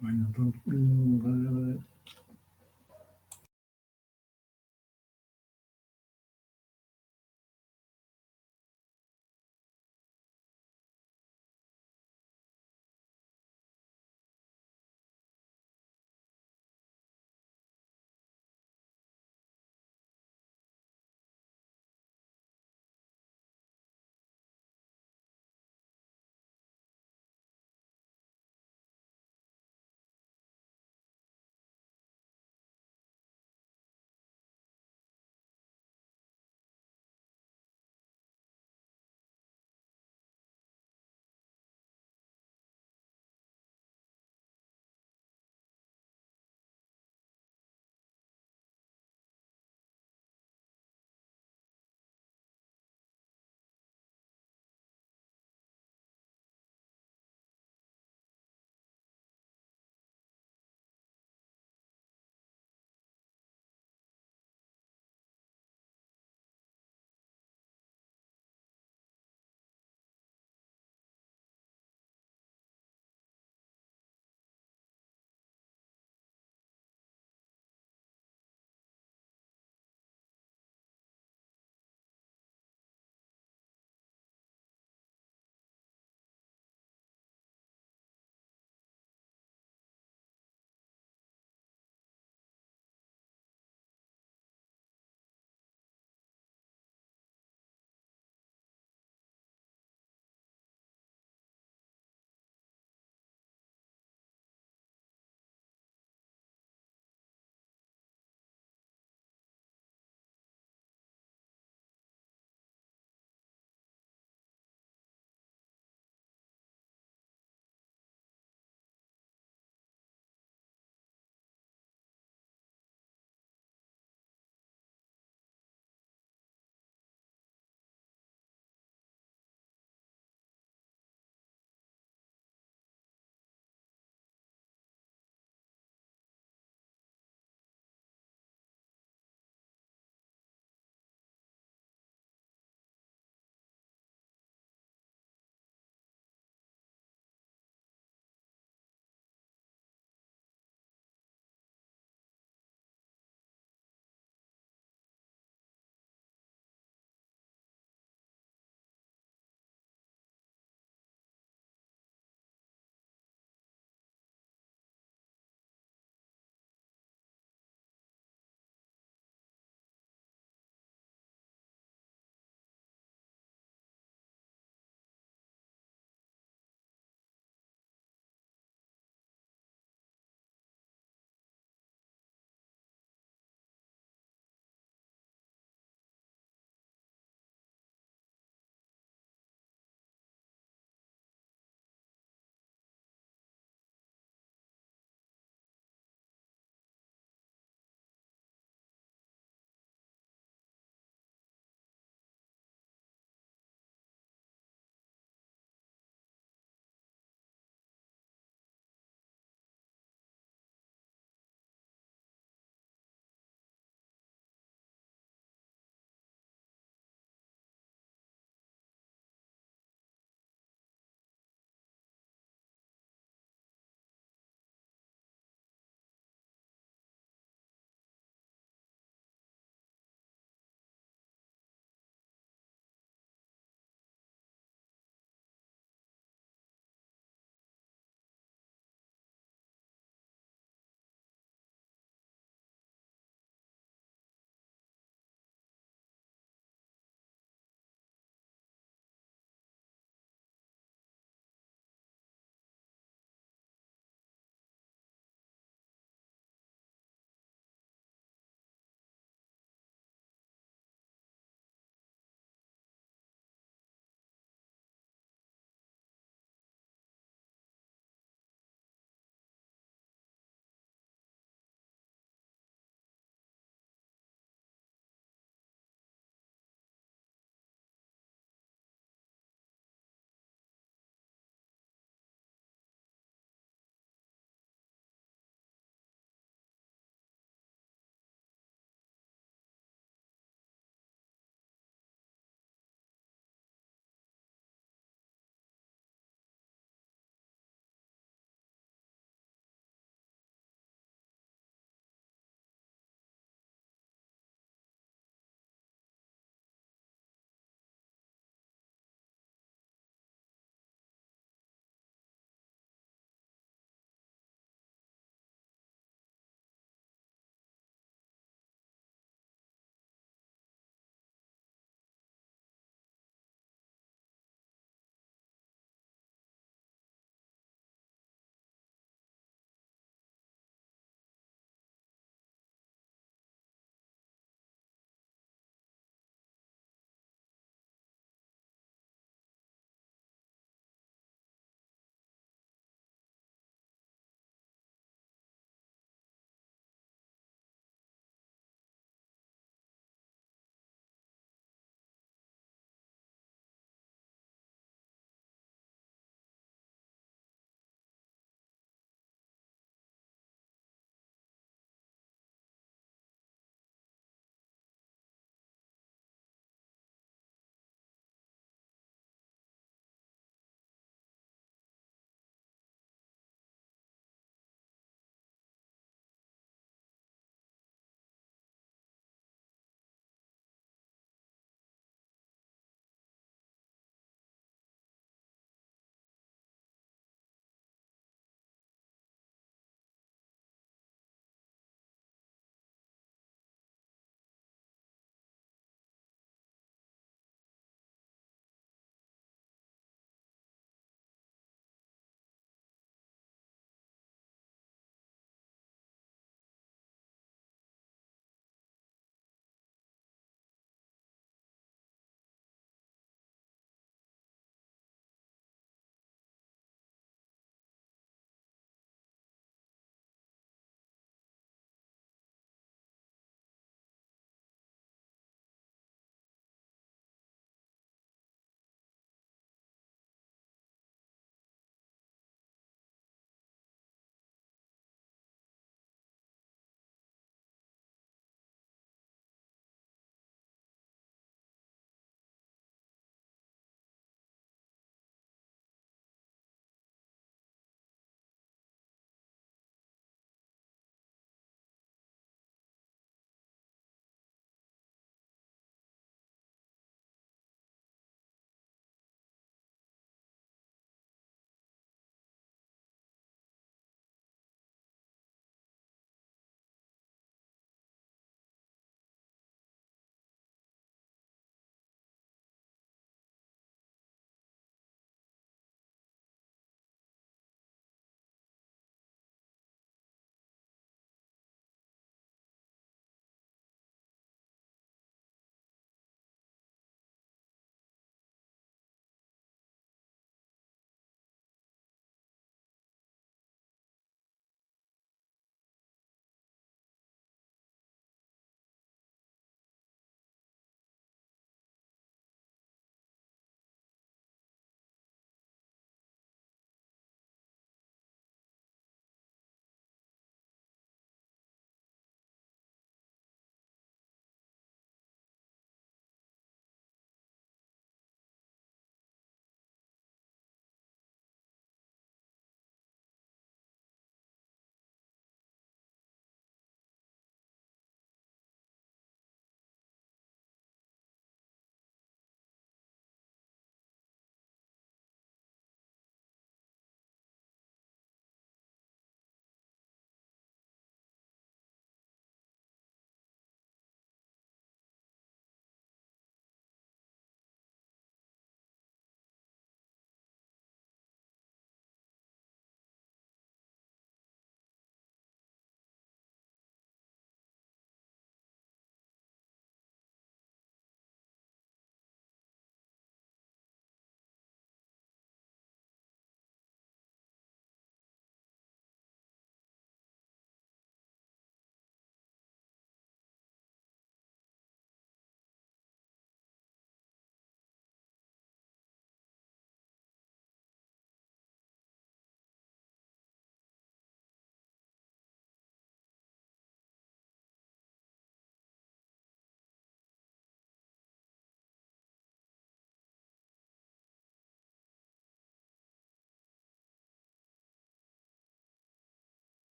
Bueno,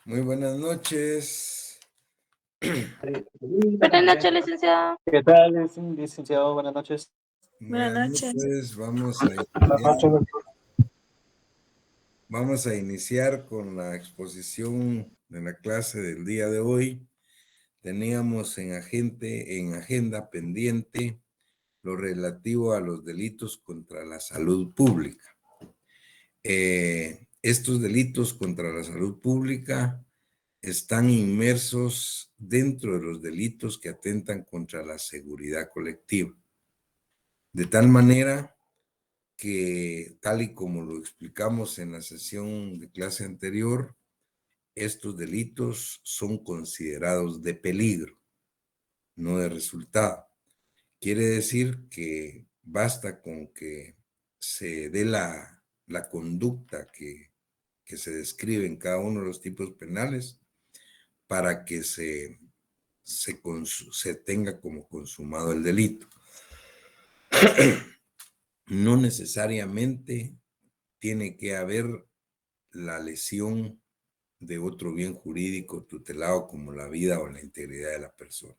Muy buenas noches. Buenas noches, licenciado. ¿Qué tal, licenciado? Buenas noches. Buenas Buenas noches. noches. Buenas noches, doctor. Vamos a iniciar con la exposición de la clase del día de hoy. Teníamos en agenda pendiente lo relativo a los delitos contra la salud pública. Estos delitos contra la salud pública están inmersos dentro de los delitos que atentan contra la seguridad colectiva. De tal manera que, tal y como lo explicamos en la sesión de clase anterior, estos delitos son considerados de peligro, no de resultado. Quiere decir que basta con que se dé la conducta que se describe en cada uno de los tipos penales para que se tenga como consumado el delito. No necesariamente tiene que haber la lesión de otro bien jurídico tutelado como la vida o la integridad de la persona.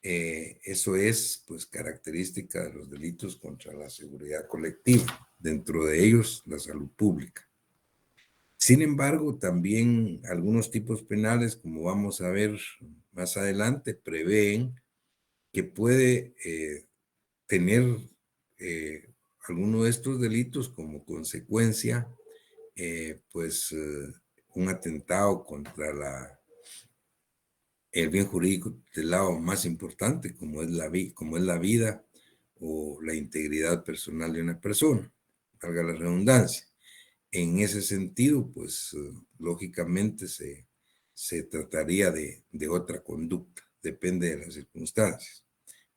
Eso es, pues, característica de los delitos contra la seguridad colectiva, dentro de ellos la salud pública. Sin embargo, también algunos tipos penales, como vamos a ver más adelante, prevén que puede tener alguno de estos delitos como consecuencia, un atentado contra el bien jurídico del lado más importante, como es la vida o la integridad personal de una persona, valga la redundancia. En ese sentido, pues lógicamente se trataría de otra conducta, depende de las circunstancias.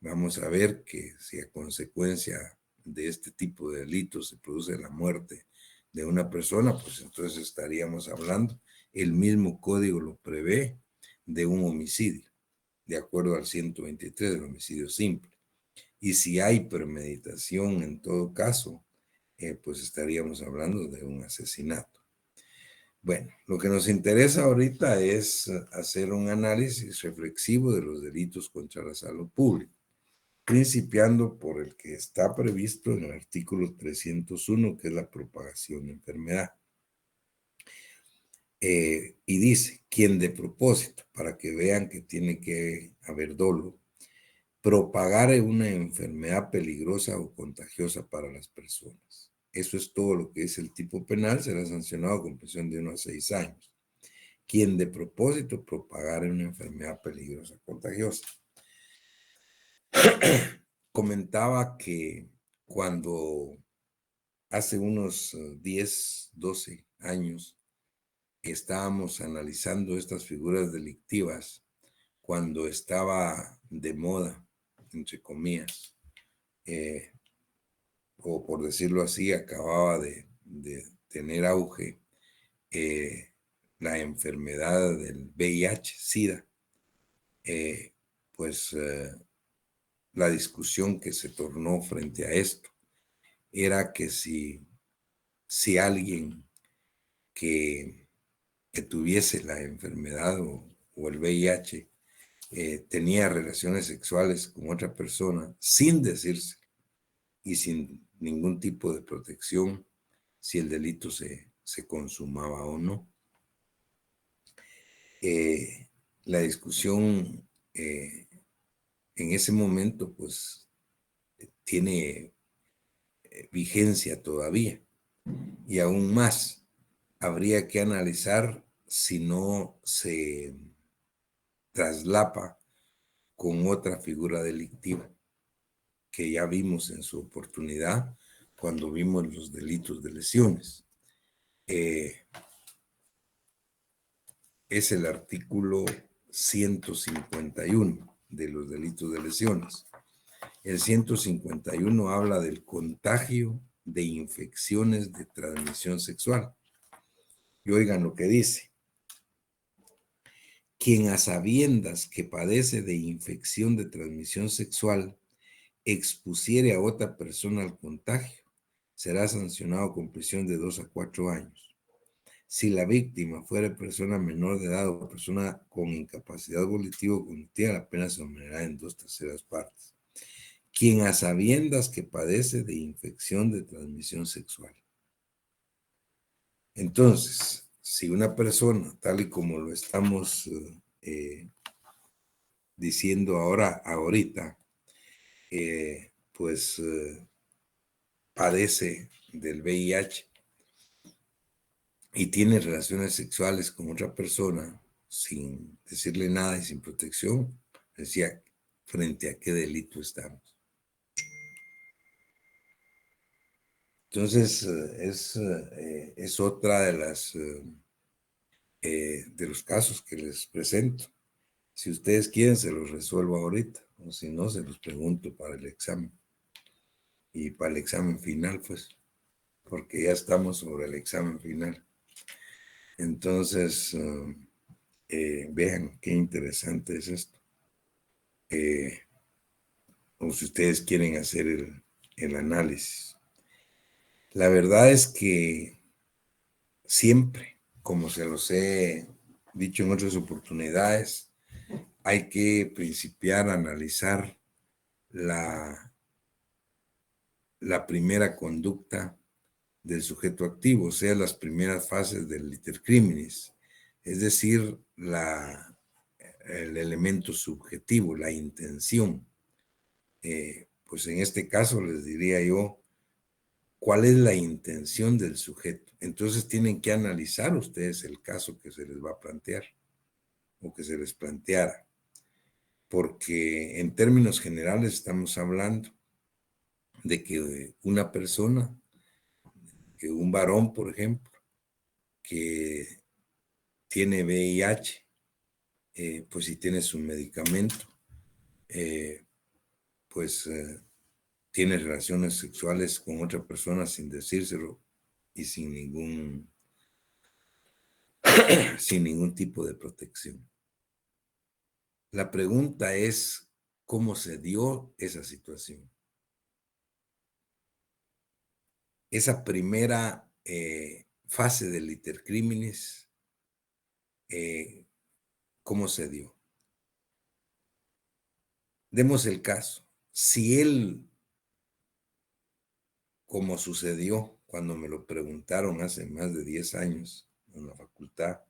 Vamos a ver que si a consecuencia de este tipo de delitos se produce la muerte de una persona, pues entonces estaríamos hablando, el mismo código lo prevé, de un homicidio, de acuerdo al 123 del homicidio simple. Y si hay premeditación en todo caso, pues estaríamos hablando de un asesinato. Bueno, lo que nos interesa ahorita es hacer un análisis reflexivo de los delitos contra la salud pública, principiando por el que está previsto en el artículo 301, que es la propagación de enfermedad. Y dice, quien de propósito, para que vean que tiene que haber dolo, propagare una enfermedad peligrosa o contagiosa para las personas. Eso es todo lo que es el tipo penal, será sancionado con prisión de 1 a 6 años. Quien de propósito propagare una enfermedad peligrosa o contagiosa. Comentaba que cuando hace unos 10, 12 años estábamos analizando estas figuras delictivas, cuando estaba de moda, entre comillas, o por decirlo así, acababa de tener auge la enfermedad del VIH, SIDA, la discusión que se tornó frente a esto era que si alguien que tuviese la enfermedad o el VIH tenía relaciones sexuales con otra persona sin decirse y sin ningún tipo de protección, si el delito se consumaba o no. La discusión en ese momento pues tiene vigencia todavía, y aún más habría que analizar si no se traslapa con otra figura delictiva que ya vimos en su oportunidad cuando vimos los delitos de lesiones. Es el artículo 151 de los delitos de lesiones. El 151 habla del contagio de infecciones de transmisión sexual. Y oigan lo que dice. Quien a sabiendas que padece de infección de transmisión sexual expusiere a otra persona al contagio, será sancionado con prisión de 2 a 4 años. si la víctima fuera persona menor de edad o persona con incapacidad volitiva o cognitiva, la pena se aumentará en 2/3 partes. Quien a sabiendas que padece de infección de transmisión sexual. Entonces, si una persona, tal y como lo estamos diciendo ahorita, pues padece del VIH y tiene relaciones sexuales con otra persona sin decirle nada y sin protección, decía, ¿frente a qué delito estamos? Entonces, es otra de de los casos que les presento. Si ustedes quieren, se los resuelvo ahorita, o si no, se los pregunto para el examen. Y para el examen final, pues, porque ya estamos sobre el examen final. Entonces, vean qué interesante es esto. O si ustedes quieren hacer el análisis. La verdad es que siempre, como se los he dicho en otras oportunidades, hay que principiar a analizar la primera conducta del sujeto activo, o sea, las primeras fases del iter criminis, es decir, el elemento subjetivo, la intención. Pues en este caso les diría yo, ¿cuál es la intención del sujeto? Entonces tienen que analizar ustedes el caso que se les va a plantear o que se les planteara, porque en términos generales estamos hablando de que una persona, que un varón, por ejemplo, que tiene VIH, pues si tiene su medicamento, pues tiene relaciones sexuales con otra persona sin decírselo y sin ningún tipo de protección. La pregunta es, ¿cómo se dio esa situación? Esa primera fase del iter criminis, ¿cómo se dio? Demos el caso. Si él, como sucedió cuando me lo preguntaron hace más de 10 años en la facultad,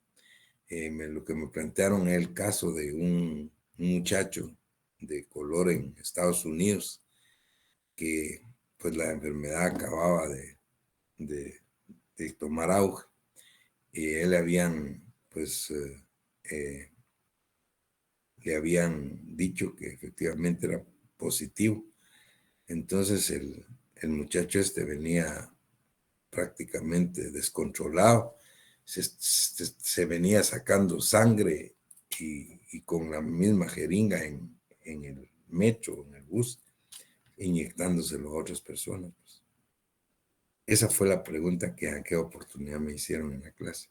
lo que me plantearon es el caso de un muchacho de color en Estados Unidos que pues la enfermedad acababa de tomar auge y él pues le habían dicho que efectivamente era positivo. Entonces el muchacho venía prácticamente descontrolado, se venía sacando sangre y con la misma jeringa en el metro, en el bus, inyectándoselo a otras personas. Pues. Esa fue la pregunta que en qué oportunidad me hicieron en la clase.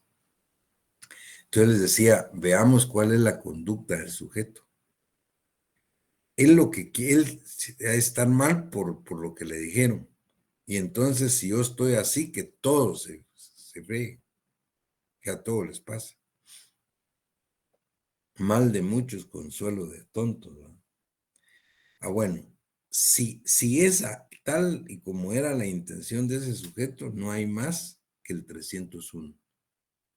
Entonces les decía, veamos cuál es la conducta del sujeto. Él lo que quiere es tan mal por lo que le dijeron. Y entonces si yo estoy así, que todo se ve, que a todos les pasa. Mal de muchos, consuelo de tontos, ¿no? Bueno, si esa tal y como era la intención de ese sujeto, no hay más que el 301,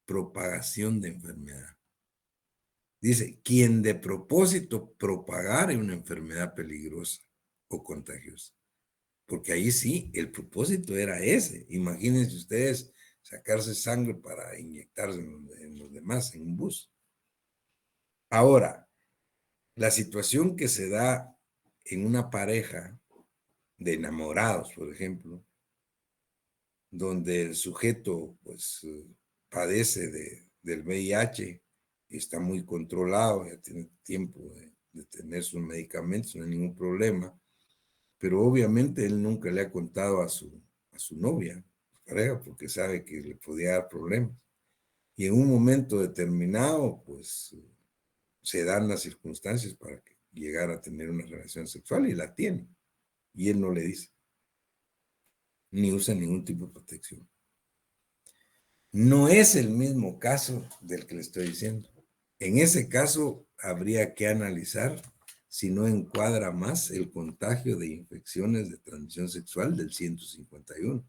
propagación de enfermedad. Dice, quien de propósito propagare una enfermedad peligrosa o contagiosa. Porque ahí sí, el propósito era ese. Imagínense ustedes sacarse sangre para inyectarse en los demás, en un bus. Ahora, la situación que se da en una pareja de enamorados, por ejemplo, donde el sujeto pues padece del VIH y está muy controlado, ya tiene tiempo de tener sus medicamentos, no hay ningún problema, pero obviamente él nunca le ha contado a su novia, pareja, porque sabe que le podía dar problemas. Y en un momento determinado, pues se dan las circunstancias para que llegara a tener una relación sexual y la tiene. Y él no le dice, ni usa ningún tipo de protección. No es el mismo caso del que le estoy diciendo. En ese caso, habría que analizar si no encuadra más el contagio de infecciones de transmisión sexual del 151.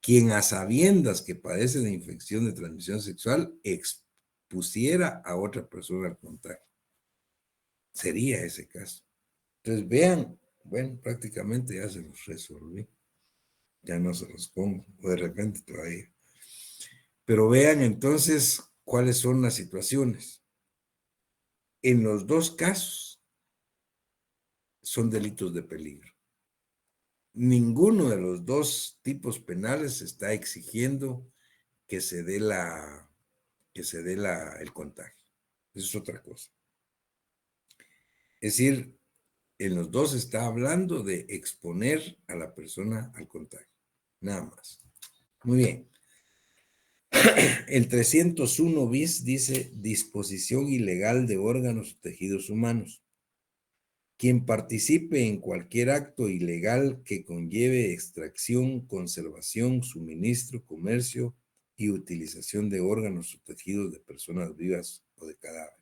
Quien a sabiendas que padece de infección de transmisión sexual expusiera a otra persona al contagio. Sería ese caso. Entonces vean, bueno, prácticamente ya se los resolví. Ya no se los pongo, o de repente todavía. Pero vean entonces cuáles son las situaciones. En los dos casos son delitos de peligro. Ninguno de los dos tipos penales está exigiendo que se dé el contagio. Eso es otra cosa. Es decir, en los dos está hablando de exponer a la persona al contagio. Nada más. Muy bien. El 301 bis dice disposición ilegal de órganos o tejidos humanos. Quien participe en cualquier acto ilegal que conlleve extracción, conservación, suministro, comercio y utilización de órganos o tejidos de personas vivas o de cadáveres.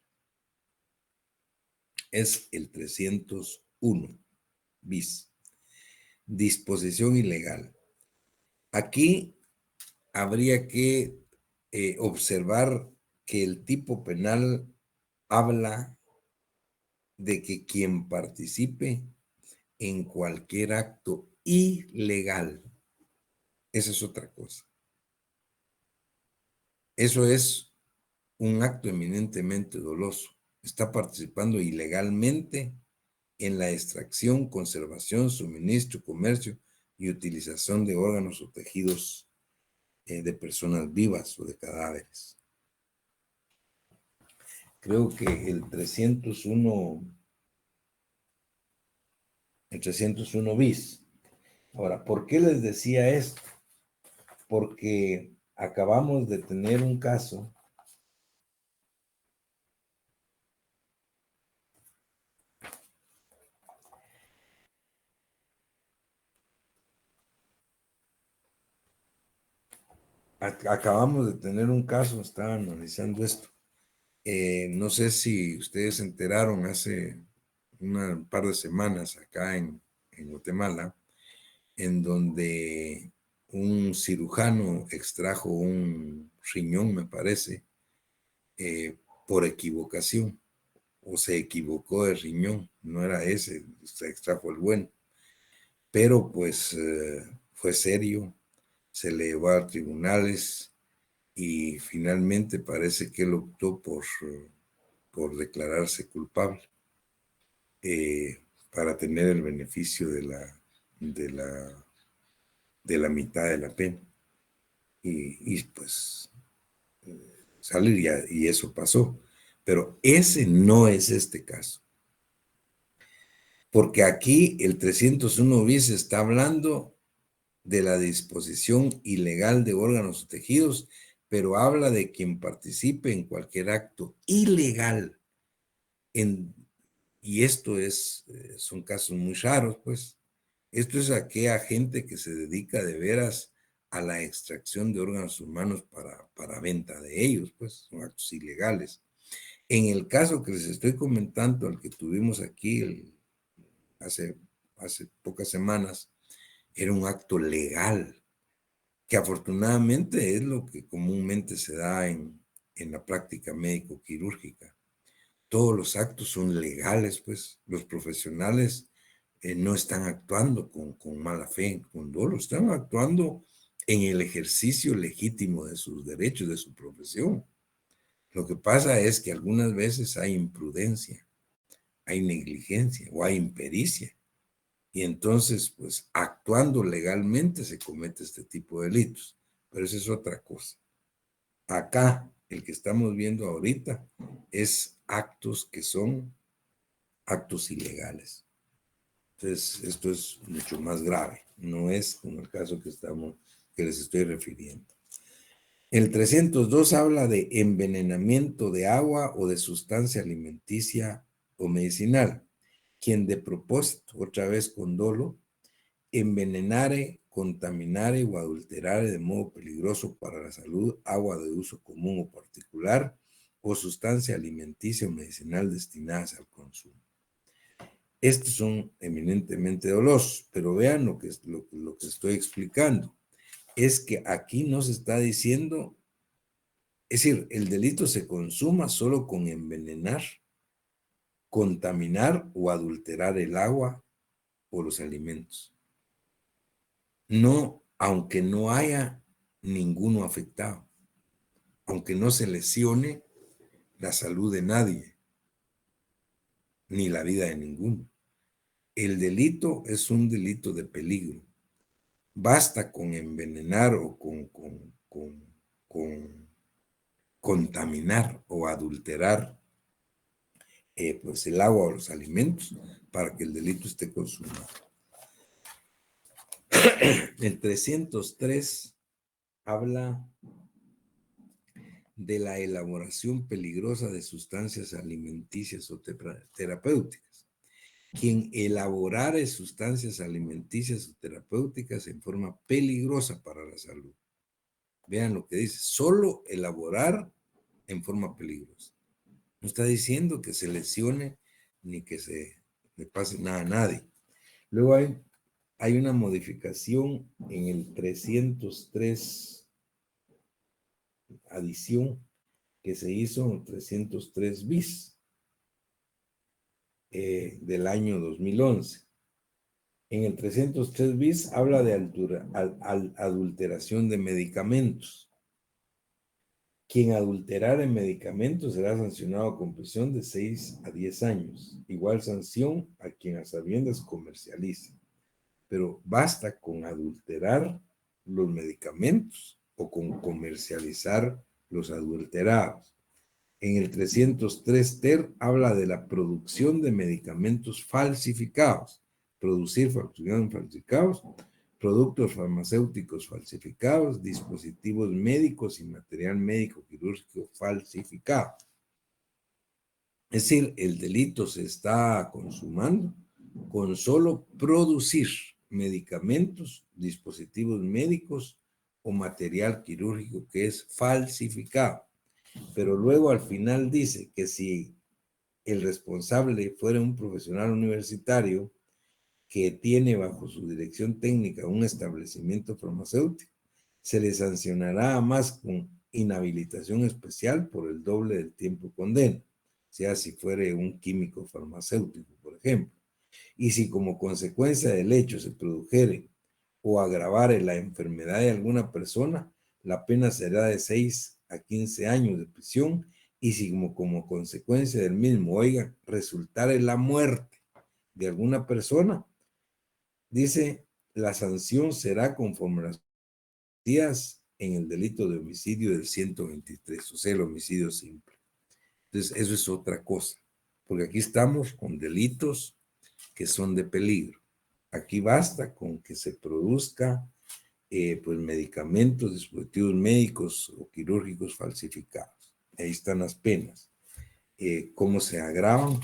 Es el 301 bis. Disposición ilegal. Aquí habría que observar que el tipo penal habla de que quien participe en cualquier acto ilegal, esa es otra cosa. Eso es un acto eminentemente doloso. Está participando ilegalmente en la extracción, conservación, suministro, comercio y utilización de órganos o tejidos de personas vivas o de cadáveres. Creo que el 301 bis. Ahora, ¿por qué les decía esto? Porque acabamos de tener un caso estaba analizando esto. No sé si ustedes se enteraron hace un par de semanas acá en Guatemala, en donde un cirujano extrajo un riñón, me parece, por equivocación, o se equivocó de riñón, no era ese, se extrajo el bueno, pero pues fue serio, se le llevó a tribunales y finalmente parece que él optó por declararse culpable para tener el beneficio de la mitad de la pena. Y pues salir y eso pasó. Pero ese no es este caso. Porque aquí el 301 bis está hablando de la disposición ilegal de órganos o tejidos, pero habla de quien participe en cualquier acto ilegal. Y esto son casos muy raros, pues. Esto es aquella gente que se dedica de veras a la extracción de órganos humanos para venta de ellos, pues, son actos ilegales. En el caso que les estoy comentando, el que tuvimos aquí hace pocas semanas, era un acto legal, que afortunadamente es lo que comúnmente se da en la práctica médico-quirúrgica. Todos los actos son legales, pues los profesionales no están actuando con mala fe, con dolo, están actuando en el ejercicio legítimo de sus derechos, de su profesión. Lo que pasa es que algunas veces hay imprudencia, hay negligencia o hay impericia. Y entonces, pues, actuando legalmente se comete este tipo de delitos. Pero eso es otra cosa. Acá, el que estamos viendo ahorita es actos que son actos ilegales. Entonces, esto es mucho más grave. No es como el caso que les estoy refiriendo. El 302 habla de envenenamiento de agua o de sustancia alimenticia o medicinal. Quien de propósito, otra vez con dolo, envenenare contaminare o adulterare de modo peligroso para la salud agua de uso común o particular o sustancia alimenticia o medicinal destinadas al consumo. Estos son eminentemente dolosos, pero vean lo que estoy explicando. Es que aquí no se está diciendo, es decir, el delito se consuma solo con envenenar, contaminar o adulterar el agua o los alimentos. No, aunque no haya ninguno afectado, aunque no se lesione la salud de nadie, ni la vida de ninguno. El delito es un delito de peligro. Basta con envenenar o con contaminar o adulterar pues el agua o los alimentos para que el delito esté consumado. El 303 habla de la elaboración peligrosa de sustancias alimenticias o terapéuticas. Quien elaborare sustancias alimenticias o terapéuticas en forma peligrosa para la salud. Vean lo que dice, solo elaborar en forma peligrosa. No está diciendo que se lesione ni que se le pase nada a nadie. Luego hay una modificación en el 303 adición que se hizo en el 303 bis del año 2011. En el 303 bis habla de adulteración de medicamentos. Quien adulterare medicamentos será sancionado con prisión de 6 a 10 años. Igual sanción a quien a sabiendas comercialice. Pero basta con adulterar los medicamentos o con comercializar los adulterados. En el 303 ter habla de la producción de medicamentos falsificados, producir falsificados, productos farmacéuticos falsificados, dispositivos médicos y material médico quirúrgico falsificado. Es decir, el delito se está consumando con solo producir medicamentos, dispositivos médicos o material quirúrgico que es falsificado. Pero luego al final dice que si el responsable fuera un profesional universitario que tiene bajo su dirección técnica un establecimiento farmacéutico, se le sancionará más con inhabilitación especial por el doble del tiempo condena, sea si fuere un químico farmacéutico, por ejemplo. Y si como consecuencia del hecho se produjere o agravare la enfermedad de alguna persona, la pena será de 6 a 15 años de prisión, y si como consecuencia del mismo, oiga, resultare la muerte de alguna persona, dice, la sanción será conforme a las días en el delito de homicidio del 123, o sea, el homicidio simple. Entonces, eso es otra cosa, porque aquí estamos con delitos que son de peligro. Aquí basta con que se produzca pues medicamentos, dispositivos médicos o quirúrgicos falsificados. Ahí están las penas. Cómo se agravan,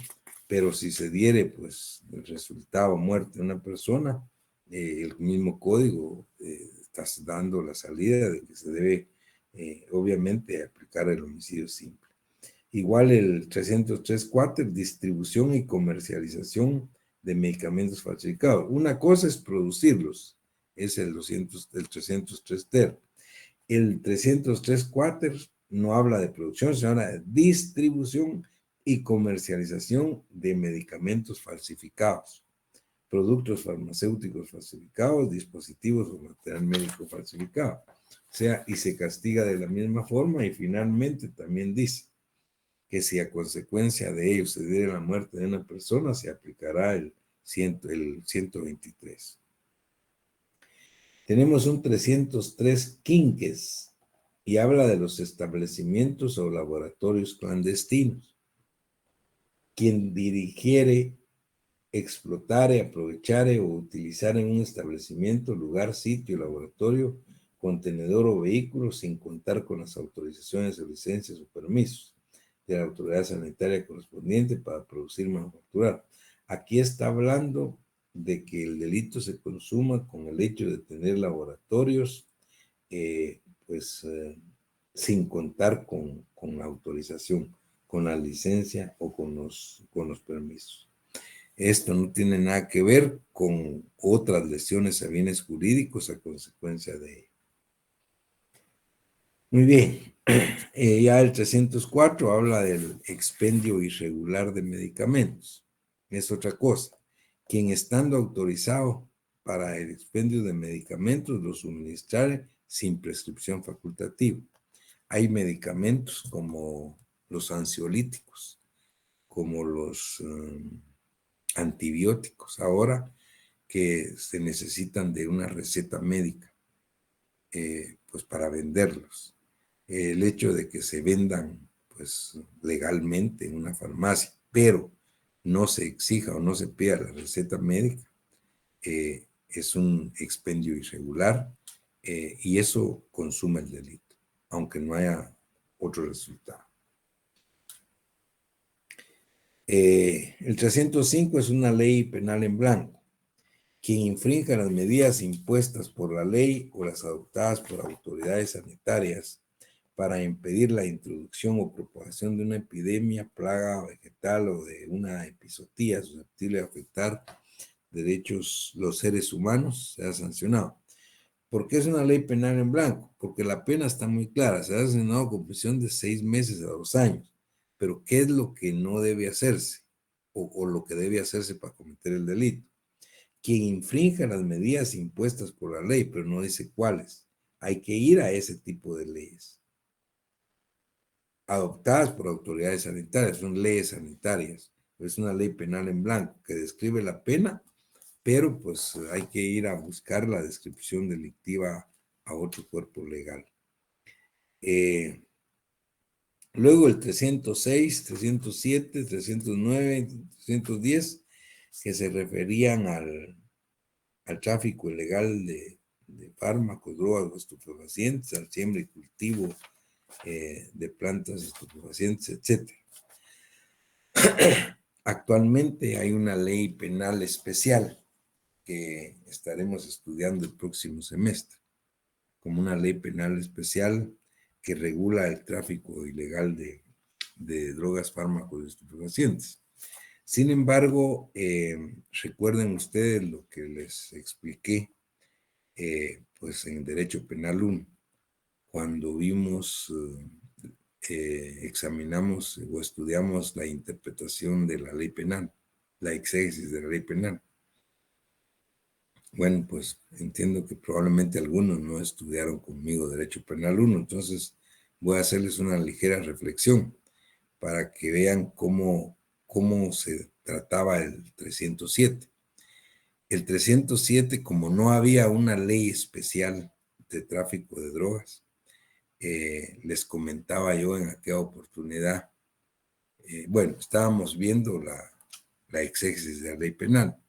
pero si se diere pues el resultado muerte de una persona, el mismo código está dando la salida de que se debe obviamente aplicar el homicidio simple. Igual el 303.4, distribución y comercialización de medicamentos falsificados. Una cosa es producirlos, es el 303 ter. El 303.4 no habla de producción, sino habla de distribución y comercialización de medicamentos falsificados, productos farmacéuticos falsificados, dispositivos o material médico falsificado. O sea, y se castiga de la misma forma, y finalmente también dice que si a consecuencia de ello se diera la muerte de una persona, se aplicará el 123. Tenemos un 303 quinques y habla de los establecimientos o laboratorios clandestinos. Quien dirigiere, explotare, aprovechare o utilizar en un establecimiento, lugar, sitio, laboratorio, contenedor o vehículo sin contar con las autorizaciones o licencias o permisos de la autoridad sanitaria correspondiente para producir y manufacturar. Aquí está hablando de que el delito se consuma con el hecho de tener laboratorios, sin contar con la autorización, con la licencia o con los permisos. Esto no tiene nada que ver con otras lesiones a bienes jurídicos a consecuencia de ello. Muy bien. Ya el 304 habla del expendio irregular de medicamentos. Es otra cosa. Quien estando autorizado para el expendio de medicamentos lo suministrare sin prescripción facultativa. Hay medicamentos como los ansiolíticos, como los antibióticos, ahora que se necesitan de una receta médica, pues para venderlos. El hecho de que se vendan pues legalmente en una farmacia, pero no se exija o no se pida la receta médica, es un expendio irregular, y eso consume el delito, aunque no haya otro resultado. El 305 es una ley penal en blanco. Quien infrinja las medidas impuestas por la ley o las adoptadas por autoridades sanitarias para impedir la introducción o propagación de una epidemia, plaga vegetal o de una episotía susceptible de afectar derechos los seres humanos, se ha sancionado. ¿Por qué es una ley penal en blanco? Porque la pena está muy clara, se ha sancionado con prisión de 6 meses a 2 años. Pero ¿qué es lo que no debe hacerse? O lo que debe hacerse para cometer el delito. Quien infrinja las medidas impuestas por la ley, pero no dice cuáles. Hay que ir a ese tipo de leyes. Adoptadas por autoridades sanitarias, son leyes sanitarias. Es una ley penal en blanco que describe la pena, pero pues hay que ir a buscar la descripción delictiva a otro cuerpo legal. Luego el 306, 307, 309, 310, que se referían al tráfico ilegal de fármacos, drogas o estupefacientes, al siembra y cultivo de plantas estupefacientes, etc. Actualmente hay una ley penal especial que estaremos estudiando el próximo semestre, como una ley penal especial que regula el tráfico ilegal de drogas, fármacos y estupefacientes. Sin embargo, recuerden ustedes lo que les expliqué pues en Derecho Penal 1, cuando vimos, examinamos o estudiamos la interpretación de la ley penal, la exégesis de la ley penal. Bueno, pues entiendo que probablemente algunos no estudiaron conmigo Derecho Penal 1, entonces voy a hacerles una ligera reflexión para que vean cómo se trataba el 307. El 307, como no había una ley especial de tráfico de drogas, les comentaba yo en aquella oportunidad, bueno, estábamos viendo la exégesis de la ley penal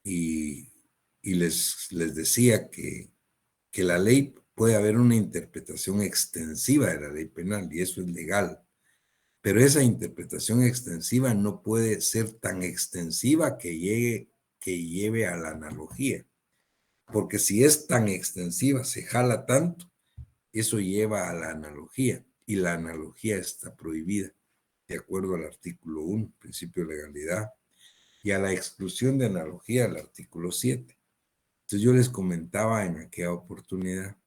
y les decía que la ley puede haber una interpretación extensiva de la ley penal y eso es legal, pero esa interpretación extensiva no puede ser tan extensiva que lleve a la analogía, porque si es tan extensiva, se jala tanto, eso lleva a la analogía y la analogía está prohibida de acuerdo al artículo 1, principio de legalidad, y a la exclusión de analogía al artículo 7. Entonces yo les comentaba en aquella oportunidad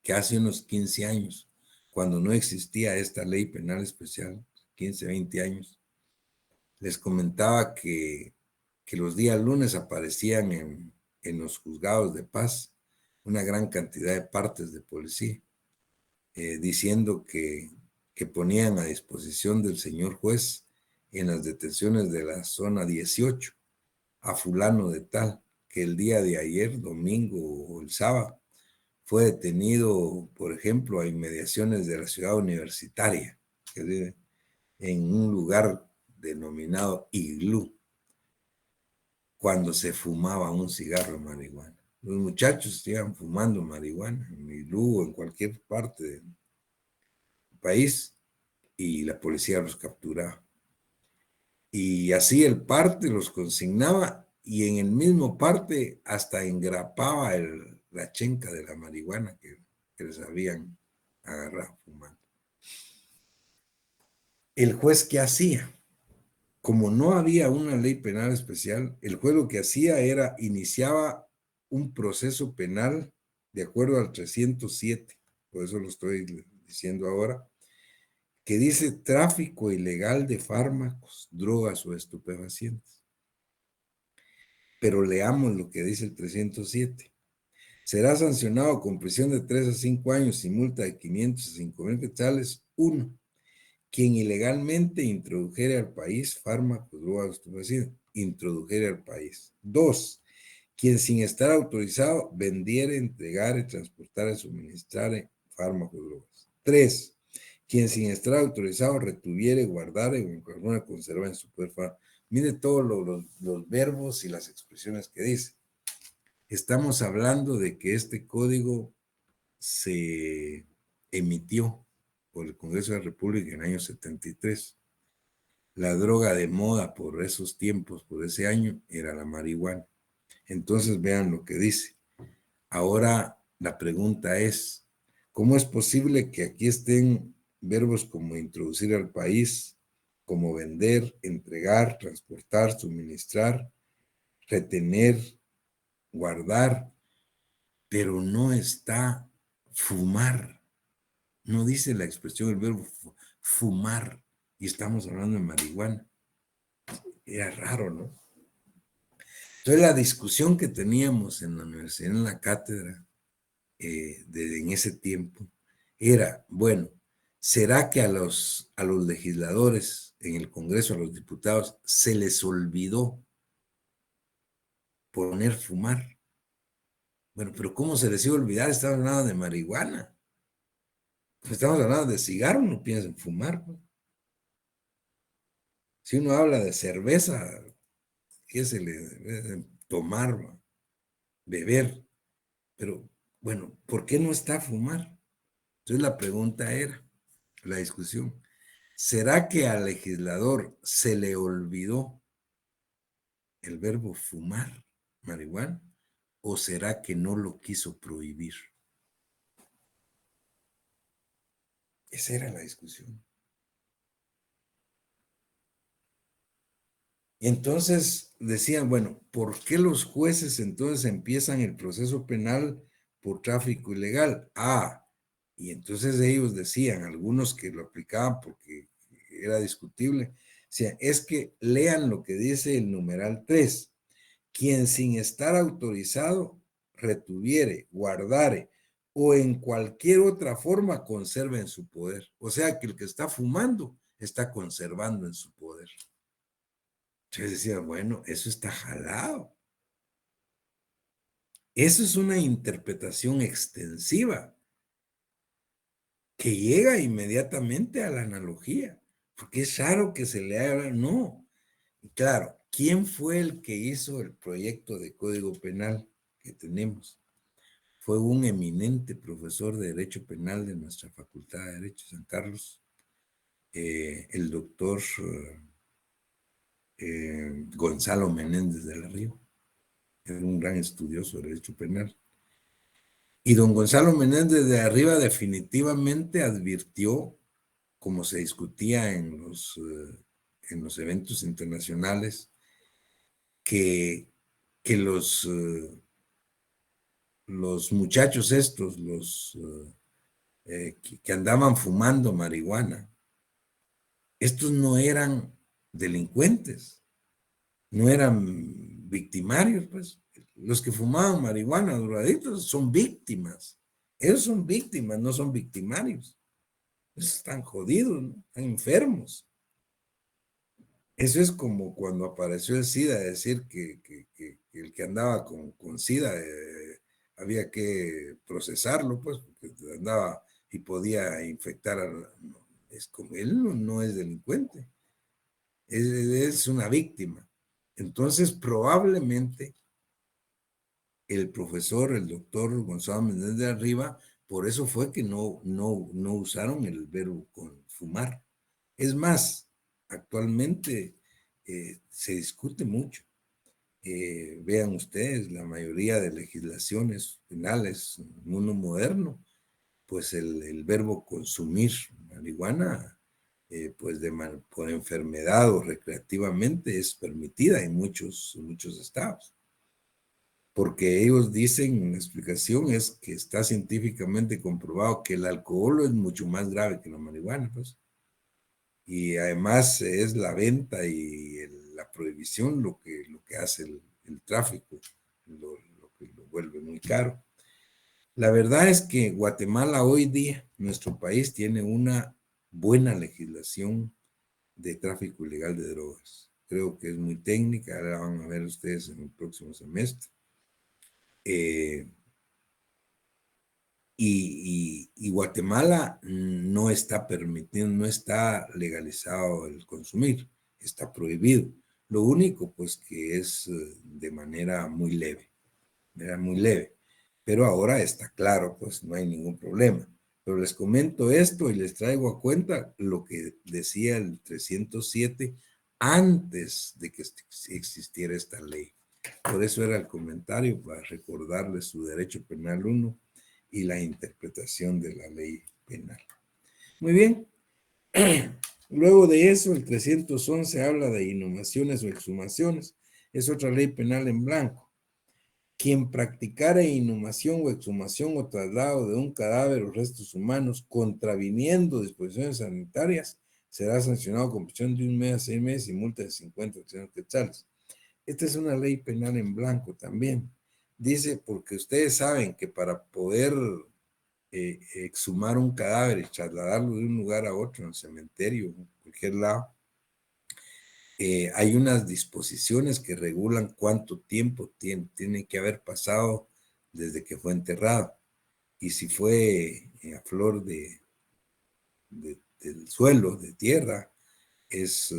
que hace unos 15 años, cuando no existía esta ley penal especial, 15, 20 años, les comentaba que los días lunes aparecían en los juzgados de paz una gran cantidad de partes de policía, diciendo que ponían a disposición del señor juez en las detenciones de la zona 18 a fulano de tal, que el día de ayer, domingo o el sábado, fue detenido, por ejemplo, a inmediaciones de la ciudad universitaria, en un lugar denominado Iglú, cuando se fumaba un cigarro de marihuana. Los muchachos iban fumando marihuana en Iglú o en cualquier parte del país y la policía los capturaba. Y así el parte los consignaba y en el mismo parte hasta engrapaba la chenca de la marihuana que les habían agarrado fumando. El juez, ¿qué hacía? Como no había una ley penal especial, el juez lo que hacía era iniciaba un proceso penal de acuerdo al 307, por eso lo estoy diciendo ahora, que dice tráfico ilegal de fármacos, drogas o estupefacientes. Pero leamos lo que dice el 307. Será sancionado con prisión de 3 a 5 años y multa de 500 a 5,000 quetzales. 1. Quien ilegalmente introdujere al país fármacos, drogas o estupefacientes. Introdujere al país. 2. Quien sin estar autorizado vendiere, entregare, transportare, suministrare fármacos, drogas. 3. Quien sin estar autorizado retuviere, guardare o en alguna conserva en su poder fármacos. Mire todos los verbos y las expresiones que dice. Estamos hablando de que este código se emitió por el Congreso de la República en el año 73. La droga de moda por esos tiempos, por ese año, era la marihuana. Entonces vean lo que dice. Ahora la pregunta es, ¿cómo es posible que aquí estén verbos como introducir al país, como vender, entregar, transportar, suministrar, retener, guardar, pero no está fumar? No dice la expresión, el verbo fumar, y estamos hablando de marihuana. Era raro, ¿no? Entonces la discusión que teníamos en la universidad, en la cátedra, en ese tiempo, era, bueno, ¿será que a los legisladores en el Congreso, a los diputados, se les olvidó poner fumar? Bueno, pero ¿cómo se les iba a olvidar? Estamos hablando de marihuana. Estamos hablando de cigarro, no piensa en fumar, ¿no? Si uno habla de cerveza, ¿qué se le debe tomar, ¿no? Beber? Pero, bueno, ¿por qué no está fumar? Entonces la pregunta era, la discusión, ¿será que al legislador se le olvidó el verbo fumar marihuana? ¿O será que no lo quiso prohibir? Esa era la discusión. Entonces decían, bueno, ¿por qué los jueces entonces empiezan el proceso penal por tráfico ilegal? Y entonces ellos decían, algunos que lo aplicaban porque era discutible, decían, es que lean lo que dice el numeral 3. Quien sin estar autorizado retuviere, guardare o en cualquier otra forma conserve en su poder. O sea que el que está fumando está conservando en su poder. Entonces decía, bueno, eso está jalado. Eso es una interpretación extensiva que llega inmediatamente a la analogía, porque es raro que se le haga, no. Y claro, ¿quién fue el que hizo el proyecto de Código Penal que tenemos? Fue un eminente profesor de Derecho Penal de nuestra Facultad de Derecho San Carlos, el doctor Gonzalo Menéndez de la Riva. Era un gran estudioso de Derecho Penal. Y don Gonzalo Menéndez de Arriba definitivamente advirtió, como se discutía en los eventos internacionales, que los muchachos estos, que andaban fumando marihuana, estos no eran delincuentes, no eran victimarios, pues. Los que fumaban marihuana, drogaditos, son víctimas. Ellos son víctimas, no son victimarios. Ellos están jodidos, ¿no? Están enfermos. Eso es como cuando apareció el SIDA, decir que el que andaba con SIDA había que procesarlo, pues, porque andaba y podía infectar no, es como él no es delincuente, es una víctima. Entonces, probablemente el profesor, el doctor Gonzalo Méndez de Arriba, por eso fue que no usaron el verbo con fumar. Es más, actualmente se discute mucho vean ustedes, la mayoría de legislaciones penales en el mundo moderno, pues el verbo consumir marihuana, pues por enfermedad o recreativamente es permitida en muchos estados. Porque ellos dicen, una explicación es que está científicamente comprobado que el alcohol es mucho más grave que la marihuana, pues. Y además es la venta y la prohibición lo que hace el tráfico, lo que lo vuelve muy caro. La verdad es que Guatemala hoy día, nuestro país, tiene una buena legislación de tráfico ilegal de drogas. Creo que es muy técnica, ahora van a ver ustedes en el próximo semestre. Y Guatemala no está permitiendo, no está legalizado el consumir, está prohibido. Lo único, pues, que es de manera muy leve, era muy leve. Pero ahora está claro, pues no hay ningún problema. Pero les comento esto y les traigo a cuenta lo que decía el 307 antes de que existiera esta ley. Por eso era el comentario, para recordarles su derecho penal 1 y la interpretación de la ley penal. Muy bien. Luego de eso, el 311 habla de inhumaciones o exhumaciones. Es otra ley penal en blanco. Quien practicara inhumación o exhumación o traslado de un cadáver o restos humanos contraviniendo disposiciones sanitarias será sancionado con prisión de 1 mes a 6 meses y multa de 50 quetzales. Esta es una ley penal en blanco también. Dice, porque ustedes saben que para poder exhumar un cadáver y trasladarlo de un lugar a otro, en el cementerio, en cualquier lado, hay unas disposiciones que regulan cuánto tiempo tiene que haber pasado desde que fue enterrado. Y si fue a flor del suelo, de tierra, es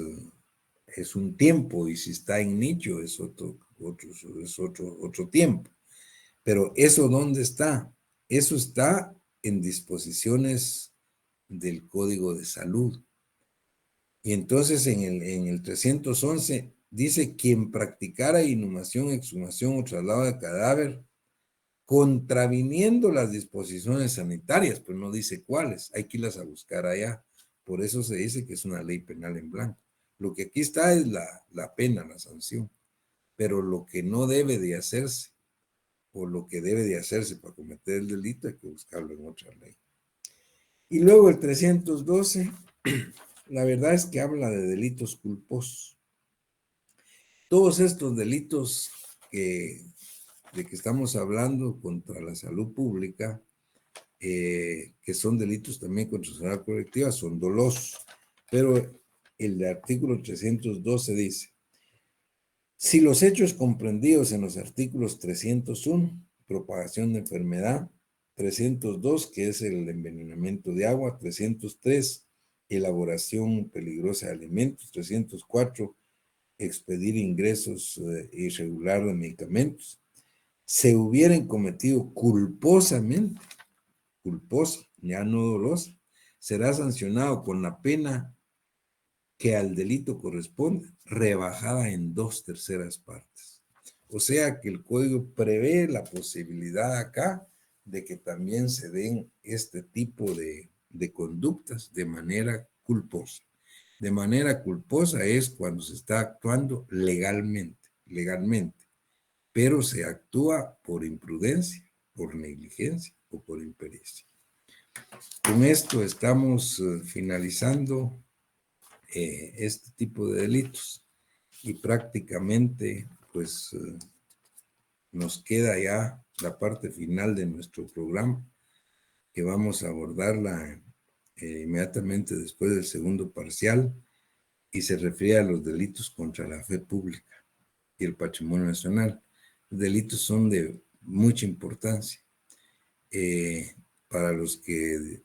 un tiempo, y si está en nicho es otro tiempo. Pero eso, ¿dónde está? Eso está en disposiciones del Código de Salud. Y entonces en el 311 dice: quien practicara inhumación, exhumación o traslado de cadáver contraviniendo las disposiciones sanitarias, pero no dice cuáles, hay que irlas a buscar allá. Por eso se dice que es una ley penal en blanco. Lo que aquí está es la pena, la sanción, pero lo que no debe de hacerse, o lo que debe de hacerse para cometer el delito, hay que buscarlo en otra ley. Y luego el 312, la verdad es que habla de delitos culposos. Todos estos delitos de que estamos hablando contra la salud pública, que son delitos también contra la seguridad colectiva, son dolosos. Pero el artículo 312 dice: si los hechos comprendidos en los artículos 301, propagación de enfermedad; 302, que es el envenenamiento de agua; 303, elaboración peligrosa de alimentos; 304, expedir ingresos irregular de medicamentos, se hubieran cometido culposamente, culposa, ya no dolosa, será sancionado con la pena que al delito corresponde, rebajada en 2/3 partes. O sea que el código prevé la posibilidad acá de que también se den este tipo de conductas de manera culposa. De manera culposa es cuando se está actuando legalmente, pero se actúa por imprudencia, por negligencia o por impericia. Con esto estamos finalizando este tipo de delitos, y prácticamente pues nos queda ya la parte final de nuestro programa, que vamos a abordarla inmediatamente después del segundo parcial, y se refiere a los delitos contra la fe pública y el patrimonio nacional. Los delitos son de mucha importancia. Para los que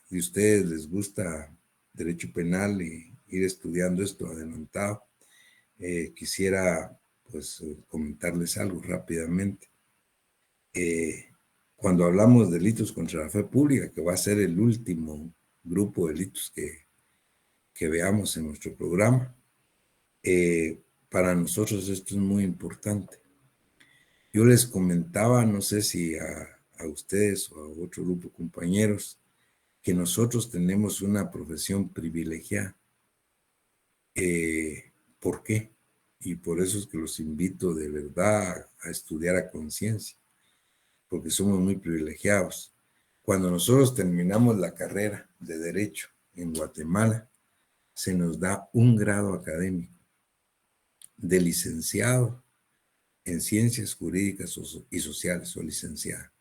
de ustedes les gusta derecho penal y ir estudiando esto adelantado, quisiera pues comentarles algo rápidamente. Cuando hablamos de delitos contra la fe pública, que va a ser el último grupo de delitos que veamos en nuestro programa, para nosotros esto es muy importante. Yo les comentaba, no sé si a ustedes o a otro grupo de compañeros, que nosotros tenemos una profesión privilegiada. ¿Por qué? Y por eso es que los invito de verdad a estudiar a conciencia, porque somos muy privilegiados. Cuando nosotros terminamos la carrera de Derecho en Guatemala, se nos da un grado académico de licenciado en Ciencias Jurídicas y Sociales o licenciada,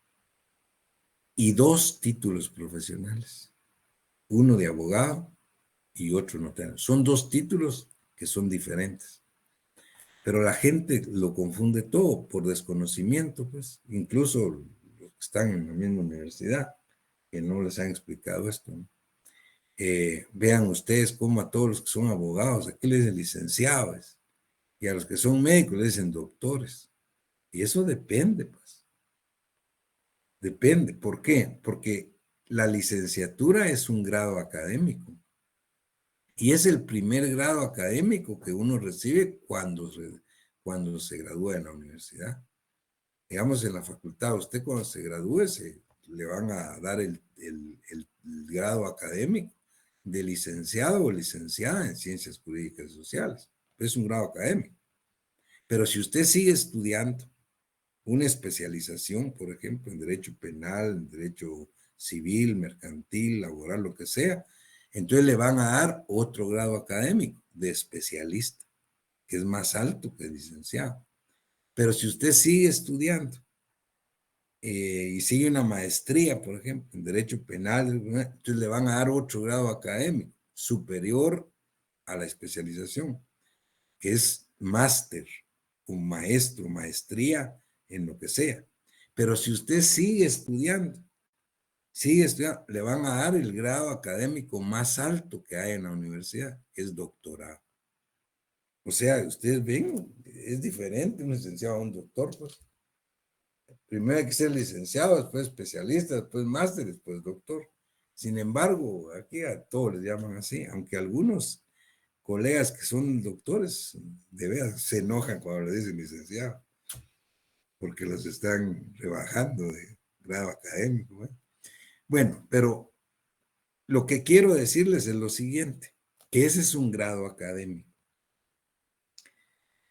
y 2 títulos profesionales, uno de abogado y otro notario. Son 2 títulos que son diferentes, pero la gente lo confunde todo por desconocimiento, pues, incluso los que están en la misma universidad, que no les han explicado esto, ¿no? Vean ustedes cómo a todos los que son abogados, aquí les dicen licenciados, y a los que son médicos les dicen doctores. Y eso depende, pues. Depende. ¿Por qué? Porque la licenciatura es un grado académico. Y es el primer grado académico que uno recibe cuando se gradúa en la universidad. Digamos, en la facultad, usted cuando se gradúe, le van a dar el grado académico de licenciado o licenciada en Ciencias Jurídicas y Sociales. Es un grado académico. Pero si usted sigue estudiando una especialización, por ejemplo, en Derecho Penal, en Derecho Civil, Mercantil, Laboral, lo que sea, entonces le van a dar otro grado académico de especialista, que es más alto que licenciado. Pero si usted sigue estudiando y sigue una maestría, por ejemplo, en Derecho Penal, entonces le van a dar otro grado académico superior a la especialización, que es máster, un maestro, maestría en lo que sea. Pero si usted sigue estudiando, le van a dar el grado académico más alto que hay en la universidad, que es doctorado. O sea, ustedes ven, es diferente un licenciado a un doctor, pues. Primero hay que ser licenciado, después especialista, después máster, después doctor. Sin embargo, aquí a todos les llaman así, aunque algunos colegas que son doctores de veras se enojan cuando le dicen licenciado, porque los están rebajando de grado académico, ¿eh? Bueno, pero lo que quiero decirles es lo siguiente, que ese es un grado académico.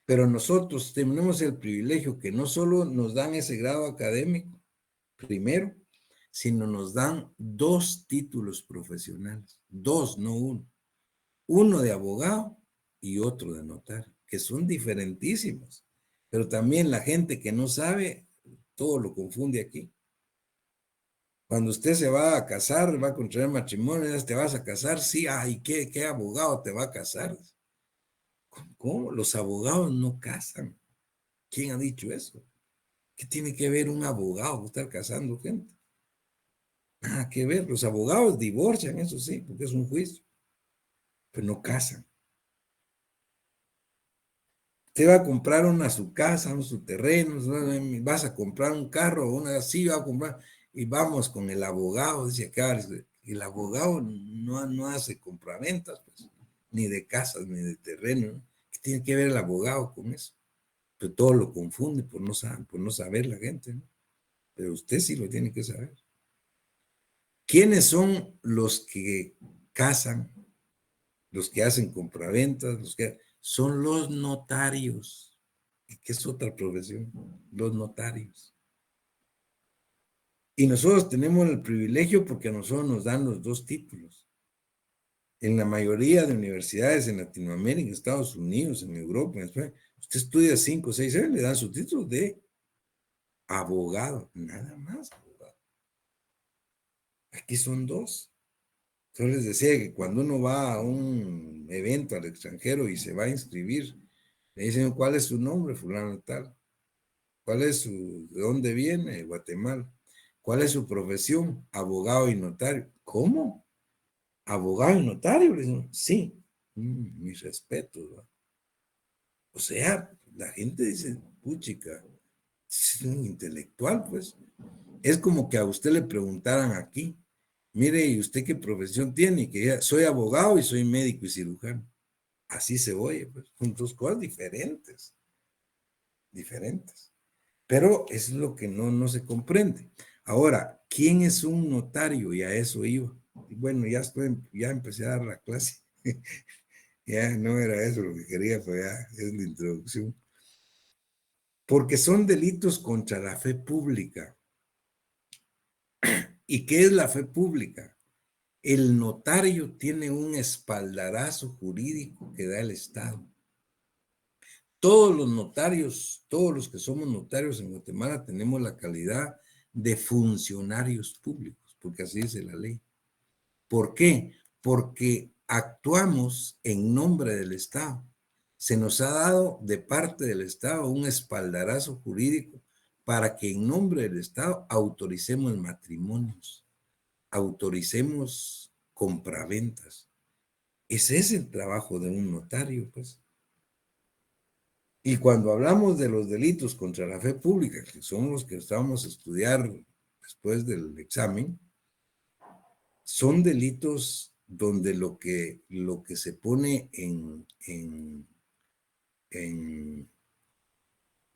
Pero nosotros tenemos el privilegio que no solo nos dan ese grado académico, primero, sino nos dan 2 títulos profesionales, 2, no uno. Uno de abogado y otro de notario, que son diferentísimos. Pero también la gente que no sabe, todo lo confunde aquí. Cuando usted se va a casar, va a contraer matrimonio, ¿te vas a casar? Sí, ay, ¿qué abogado te va a casar? ¿Cómo? Los abogados no casan. ¿Quién ha dicho eso? ¿Qué tiene que ver un abogado con estar casando gente? Nada que ver. Los abogados divorcian, eso sí, porque es un juicio, pero no casan. Usted va a comprar su casa, su terreno, vas a comprar un carro, así va a comprar, y vamos con el abogado, dice acá, el abogado no hace compraventas, pues, ni de casas, ni de terreno, ¿no? ¿Qué tiene que ver el abogado con eso? Pero todo lo confunde por no saber la gente, ¿no? Pero usted sí lo tiene que saber. ¿Quiénes son los que casan, los que hacen compraventas, son los notarios? Que es otra profesión, los notarios. Y nosotros tenemos el privilegio porque a nosotros nos dan los 2 títulos. En la mayoría de universidades en Latinoamérica, en Estados Unidos, en Europa, en España, usted estudia 5 o 6 años, le dan su título de abogado, nada más abogado. Aquí son 2. Entonces les decía que cuando uno va a un evento al extranjero y se va a inscribir, le dicen, ¿cuál es su nombre, fulano tal? ¿Cuál es de dónde viene? Guatemala. ¿Cuál es su profesión? Abogado y notario. ¿Cómo? ¿Abogado y notario? Le dicen, sí. Mis respetos, ¿va? O sea, la gente dice, puchica, es un intelectual, pues. Es como que a usted le preguntaran aquí, mire, ¿y usted qué profesión tiene? Y que diga, soy abogado y soy médico y cirujano. Así se oye, pues, son dos cosas diferentes. Diferentes. Pero es lo que no se comprende. Ahora, ¿quién es un notario? Y a eso iba. Y bueno, ya empecé a dar la clase. Ya no era eso lo que quería, pero ya es la introducción. Porque son delitos contra la fe pública. ¿Y qué es la fe pública? El notario tiene un espaldarazo jurídico que da el Estado. Todos los notarios, todos los que somos notarios en Guatemala tenemos la calidad de funcionarios públicos, porque así dice la ley. ¿Por qué? Porque actuamos en nombre del Estado. Se nos ha dado de parte del Estado un espaldarazo jurídico para que en nombre del Estado autoricemos matrimonios, autoricemos compraventas. Ese es el trabajo de un notario, pues. Y cuando hablamos de los delitos contra la fe pública, que son los que vamos a estudiar después del examen, son delitos donde lo que se pone en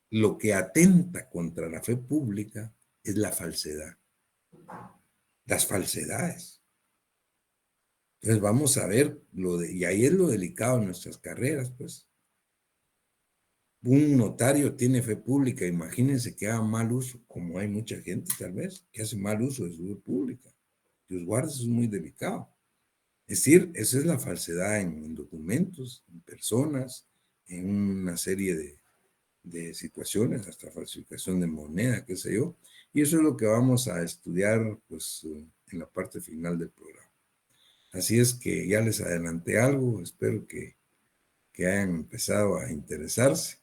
lo que atenta contra la fe pública es la falsedad, las falsedades. Entonces vamos a ver, y ahí es lo delicado en nuestras carreras, pues. Un notario tiene fe pública, imagínense que haga mal uso, como hay mucha gente tal vez, que hace mal uso de su fe pública. Dios guarde, eso es muy delicado. Es decir, esa es la falsedad en documentos, en personas, en una serie de situaciones, hasta falsificación de moneda, qué sé yo. Y eso es lo que vamos a estudiar pues, en la parte final del programa. Así es que ya les adelanté algo, espero que hayan empezado a interesarse.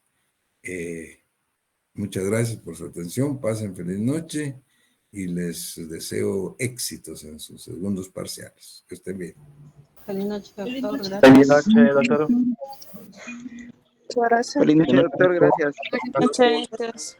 Muchas gracias por su atención, pasen feliz noche y les deseo éxitos en sus segundos parciales. Que estén bien. Feliz noche, doctor. Gracias. Feliz noche, doctor. Muchas gracias. Feliz noche, doctor. Gracias. Muchas gracias.